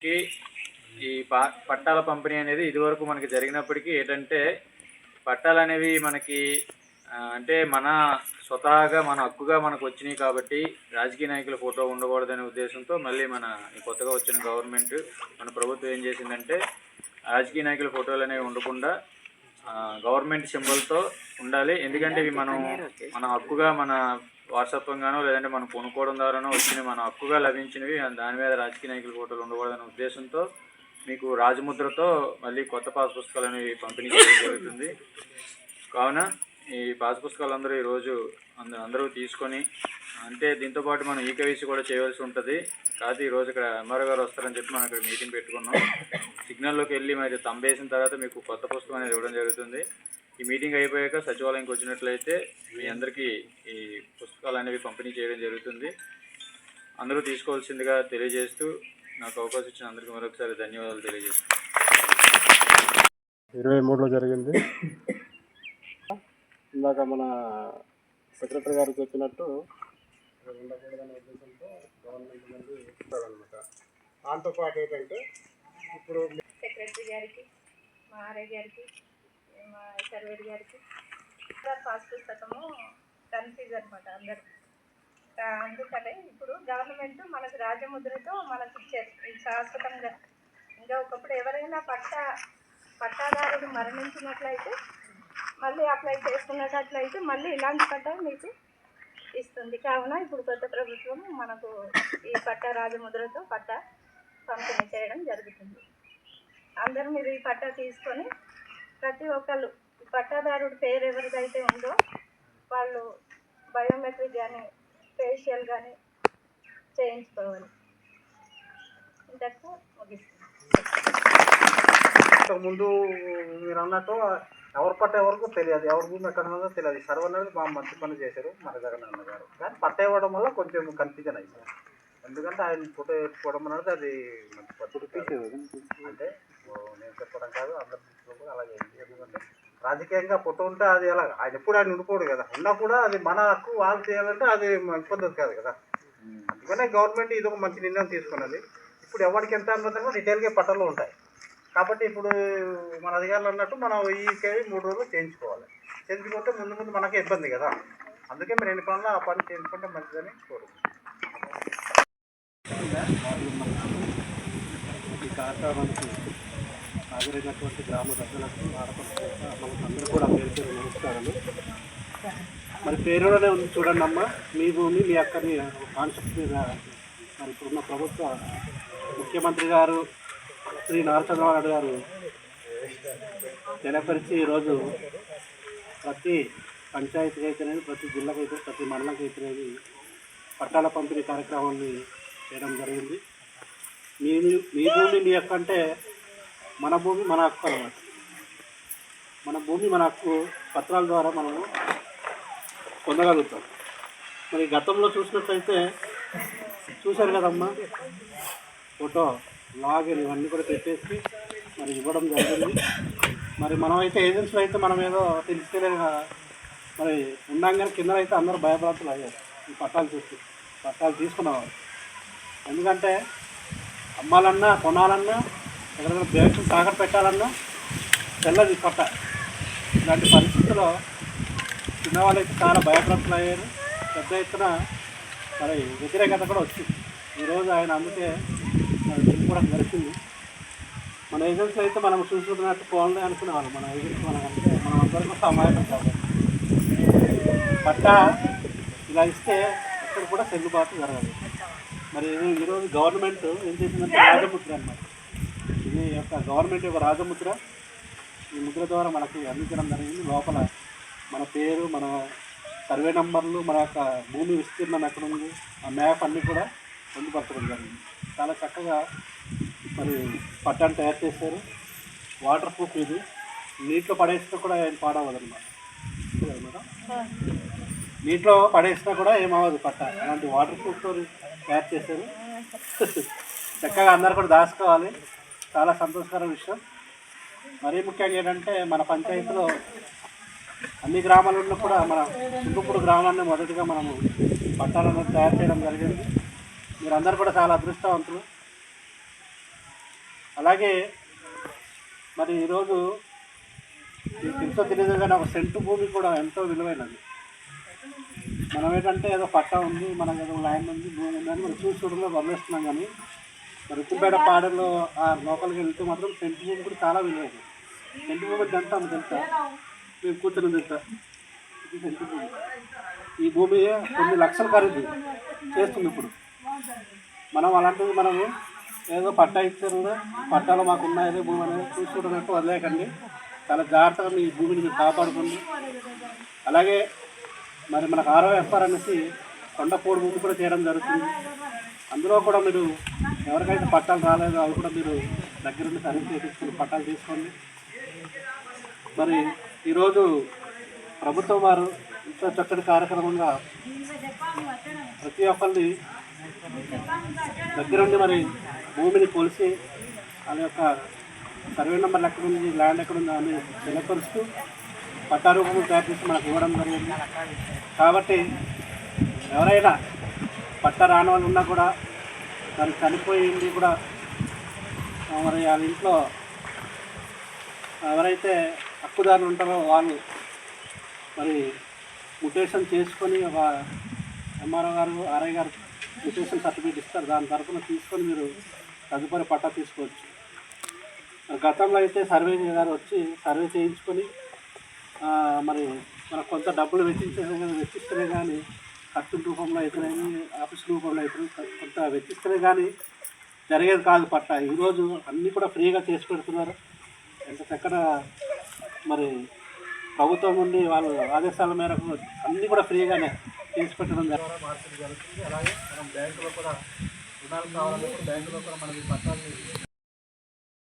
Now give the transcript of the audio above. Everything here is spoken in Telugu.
కి ఈ పట్టాల పంపిణీ అనేది ఇదివరకు మనకి జరిగినప్పటికీ ఏంటంటే పట్టాలనేవి మనకి అంటే మన స్వతహాగా మన హక్కుగా మనకు వచ్చినాయి కాబట్టి రాజకీయ నాయకుల ఫోటో ఉండకూడదనే ఉద్దేశంతో మళ్ళీ మన కొత్తగా వచ్చిన గవర్నమెంట్ మన ప్రభుత్వం ఏం చేసిందంటే రాజకీయ నాయకుల ఫోటోలు అనేవి ఉండకుండా గవర్నమెంట్ సింబల్తో ఉండాలి. ఎందుకంటే ఇవి మన హక్కుగా మన వాట్సాప్గానో లేదంటే మనం కొనుక్కోవడం ద్వారానో వచ్చినవి మన హక్కుగా లభించినవి. దాని మీద రాజకీయ నాయకుల ఫోటోలు ఉండకూడదనే ఉద్దేశంతో మీకు రాజముద్రతో మళ్ళీ కొత్త పాస్ పుస్తకాలు అనేవి పంపిణీ చేయడం జరుగుతుంది. కావున ఈ పాస్ పుస్తకాలు అందరూ ఈరోజు అందరూ తీసుకొని అంటే దీంతోపాటు మనం ఈకేవైసీ కూడా చేయవలసి ఉంటుంది. కాదు ఈరోజు ఇక్కడ ఎంఆర్ఓ గారు వస్తారని చెప్పి మనం ఇక్కడ మీటింగ్ పెట్టుకున్నాం. సిగ్నల్లోకి వెళ్ళి మరి తంబేసిన తర్వాత మీకు కొత్త పుస్తకం అనేది ఇవ్వడం జరుగుతుంది. ఈ మీటింగ్ అయిపోయాక సచివాలయంకి వచ్చినట్లయితే మీ అందరికీ ఈ పుస్తకాలు అనేవి పంపిణీ చేయడం జరుగుతుంది. అందరూ తీసుకోవాల్సిందిగా తెలియజేస్తూ నాకు అవకాశం ఇచ్చిన అందరికీ మరొకసారి ధన్యవాదాలు తెలియజేస్తున్నాను. 23లో జరిగింది. ఇందాక మన సెక్రటరీ గారు చెప్పినట్టు ఉండకూడదనే ఉద్దేశంతో గవర్నమెంట్ నుండి ఇస్తారనమాట. దాంతోపాటు ఏంటంటే ఇప్పుడు సెక్రటరీ గారికి, మా ఆర్ఐ గారికి, మా సర్వేర్ గారికి పాస్ పుస్తకము కన్ఫ్యూజ్ అనమాట అందరు. అందుకనే ఇప్పుడు గవర్నమెంట్ మనకు రాజముద్రతో మనకి ఇచ్చారు ఇది శాశ్వతంగా. ఇంకా ఒకప్పుడు ఎవరైనా పట్టాదారుడు మరణించినట్లయితే మళ్ళీ అప్లై చేసుకున్నట్లయితే మళ్ళీ ఇలాంటి పట్టా మీకు ఇస్తుంది. కావున ఇప్పుడు కొత్త ప్రభుత్వం మనకు ఈ పట్టా రాజముద్రతో పట్టా పంపిణీ చేయడం జరుగుతుంది. అందరూ మీరు ఈ పట్టా తీసుకొని ప్రతి ఒక్కళ్ళు పట్టాదారుడి పేరు ఎవరిదైతే ఉందో వాళ్ళు బయోమెట్రిక్ కానీ ఫేషియల్ కానీ చేయించుకోవాలి. ఇంతకు ముగిస్తుంది. ముందు మీరు అన్నట్టు ఎవరి పట్ట ఎవరికి తెలియదు, ఎవరి భూమి ఎక్కడ ఉన్నదో తెలియదు. సర్వ అనేది మా మంచి పని చేశారు మన జగనన్న గారు. కానీ పట్ట ఇవ్వడం వల్ల కొంచెం కన్ఫ్యూజన్ అయింది. ఎందుకంటే ఆయన ఫోటో వేసుకోవడం అనేది అది మంచి పద్ధతి అంటే నేను చెప్పడం కాదు, అందరి దృష్టిలో కూడా అలాగే. ఎందుకంటే రాజకీయంగా ఫోటో ఉంటే అది ఎలాగ ఆయన ఎప్పుడు ఆయన ఉండిపోడు కదా. ఉన్నా కూడా అది మన హక్కు వాళ్ళు చేయాలంటే అది మంచి పద్ధతి కాదు కదా. అందుకనే గవర్నమెంట్ ఇది ఒక మంచి నిర్ణయం తీసుకున్నది. ఇప్పుడు ఎవరికి ఎంత అన్నది డీటెయిల్గా పట్టాలు ఉంటాయి కాబట్టి ఇప్పుడు మన అధికారులు అన్నట్టు మనం ఈ కేవీ 3 రోజులు చేయించుకోవాలి. చేయించుకుంటే ముందు మనకే ఇబ్బంది కదా. అందుకే మీరు ఎన్ని పనులు ఆ పని చేయించుకుంటే మంచిదని కోరుకుంటున్నాం. ఈ కార్యక్రమానికి హాజరైనటువంటి గ్రామ ప్రజలకు అందరూ కూడా పేరు నమస్కారాలు. మరి పేరులోనే ఉంది చూడండి అమ్మ, మీ భూమి మీ అక్కని కాన్సెప్ట్ మీద మరి ఇప్పుడున్న ప్రభుత్వ ముఖ్యమంత్రి గారు శ్రీ నారా చంద్రబాబు నాయుడు గారు తెలపరిచి ఈరోజు ప్రతి పంచాయతీకి అయితేనేది, ప్రతి జిల్లాకి అయితే, ప్రతి మండలంకి అయితేనేది పట్టాల పంపిణీ కార్యక్రమాన్ని చేయడం జరిగింది. మీ భూమి మీ హక్కు అంటే మన భూమి మన హక్కు అన్నమాట. మన భూమి మన హక్కు పత్రాల ద్వారా మనము పొందగలుగుతాం. మరి గతంలో చూసినట్లయితే చూశారు కదమ్మా, ఫోటో లాగిన్ ఇవన్నీ కూడా పెట్టేసి మరి ఇవ్వడం జరిగింది. మరి మనమైతే ఏజెన్సీలో అయితే మనం ఏదో తెలిసేలేదు కదా. మరి ఉండంగానే కింద అయితే అందరూ భయపడుతులు అయ్యారు ఈ పట్టాలు చూసి. పట్టాలు తీసుకున్నవారు ఎందుకంటే అమ్మాలన్నా కొనాలన్నా ఎక్కడైనా బ్యాంకు సాగర్ పెట్టాలన్నా తెల్లది పట్ట. ఇలాంటి పరిస్థితుల్లో చిన్నవాళ్ళు అయితే చాలా భయపడుతులు అయ్యారు. పెద్ద ఎత్తున మరి వ్యతిరేకత కూడా వచ్చింది. ఈరోజు ఆయన అందుకే కూడా జరిగింది. మన ఏజెన్సీ అయితే మనం చూసుకున్నట్టు పోలే అనుకునేవాళ్ళం. మన ఏజెన్సీ మనం అంటే మనం అందరికీ సమాయకం కాదు. పట్ట ఇలా ఇస్తే ఎక్కడ కూడా చెల్లుబాటు జరగదు. మరి ఈరోజు గవర్నమెంట్ ఏం చేసిందంటే రాజముద్ర అన్నమాట. ఇది యొక్క గవర్నమెంట్ యొక్క రాజముద్ర. ఈ ముద్ర ద్వారా మనకి అందించడం జరిగింది. లోపల మన పేరు, మన సర్వే నంబర్లు, మన యొక్క భూమి విస్తీర్ణం ఎక్కడ ఉంది, ఆ మ్యాప్ అన్నీ కూడా పొందుపరచడం జరిగింది. చాలా చక్కగా మరి పట్టాన్ని తయారు చేశారు. వాటర్ ప్రూఫ్ ఇది, నీటిలో పడేసినా కూడా ఏం పాడవదు అనమాట. నీటిలో పడేసినా కూడా ఏమవ్వదు పట్ట. అలాంటి వాటర్ ప్రూఫ్తో తయారు చేశారు. చక్కగా అందరు కూడా దాచుకోవాలి. చాలా సంతోషకర విషయం. మరీ ముఖ్యంగా ఏంటంటే మన పంచాయతీలో అన్ని గ్రామాలలో కూడా మన కుందుపూడి గ్రామాన్ని మొదటిగా మనము పట్టాలను తయారు చేయడం జరిగింది. మీరందరూ కూడా చాలా అదృష్టవంతులు. అలాగే మరి ఈరోజు మీకు ఎంతో తెలియదు కానీ ఒక సెంటు భూమి కూడా ఎంతో విలువైనది. మనం ఏంటంటే ఏదో పట్టా ఉంది, మనకు ఏదో ల్యాండ్ ఉంది, భూమి ఉంది అని మనం చూసి చూడంలో వదిలేస్తున్నాం. కానీ మరి ఉక్కుపేట పాడలో ఆ లోపలికి వెళ్తే మాత్రం సెంటు భూమి కూడా చాలా విలువైనది. సెంటు భూమి ఎంత ఆమె తెలుసా? మేము కూర్చొని తెలుసా? ఇది సెంటు భూమి. ఈ భూమి కొన్ని లక్షల ఖరీదు చేస్తుంది ఇప్పుడు. మనం అలాంటిది మనము ఏదో పట్టా ఇచ్చారు, పట్టాలో మాకు ఉన్నాయో భూమి అనేది చూసుకుంటున్నట్టు వదిలేకండి. చాలా జాగ్రత్తగా మీ భూమిని మీరు కాపాడుకోండి. అలాగే మరి మనకు ROFR అనేసి కొండపోడు భూమి కూడా చేయడం జరుగుతుంది. అందులో కూడా మీరు ఎవరికైతే పట్టాలు రాలేదో అవి కూడా మీరు దగ్గరుండి సర్వీస్ చేయించుకుని పట్టాలు తీసుకోండి. మరి ఈరోజు ప్రభుత్వం వారు ఇంత చక్కటి కార్యక్రమంగా ప్రతి ఒక్కరిని దగ్గరుండి మరి భూమిని కొలిసి వాళ్ళ యొక్క సర్వే నెంబర్లు ఎక్కడుంది, ల్యాండ్ ఎక్కడుంది అని తెలియపరుస్తూ పట్టా రూపంలో తయారు చేసి మనకు ఇవ్వడం జరిగింది. కాబట్టి ఎవరైనా పట్టా రాని వాళ్ళు ఉన్నా కూడా మరి చనిపోయింది కూడా మరి వాళ్ళ ఇంట్లో ఎవరైతే హక్కుదారులు ఉంటారో వాళ్ళు మరి మ్యుటేషన్ చేసుకొని ఒక MRO గారు RI గారు మ్యుటేషన్ సర్టిఫికేట్ ఇస్తారు. దాని తరఫున తీసుకొని మీరు తదుపరి పట్టా తీసుకోవచ్చు. గతంలో అయితే సర్వే గారు వచ్చి సర్వే చేయించుకొని మరి మనకు కొంత డబ్బులు వెచ్చిస్తేనే కానీ ఖర్చుల రూపంలో అయితేనేమి ఆఫీస్ రూపంలో అయితే కొంత వెచ్చిస్తేనే కానీ జరిగేది కాదు పట్టా. ఈరోజు అన్నీ కూడా ఫ్రీగా చేసి పెడుతున్నారు. ఎంత చక్కగా మరి ప్రభుత్వం నుండి వాళ్ళు ఆదేశాల మేరకు అన్నీ కూడా ఫ్రీగానే చేసి పెట్టడం మార్కెట్ జరుగుతుంది. అలాగే మనం బ్యాంకులో కూడా రుణాలు కావాలంటే బ్యాంకులో కూడా మనకి పట్టాలు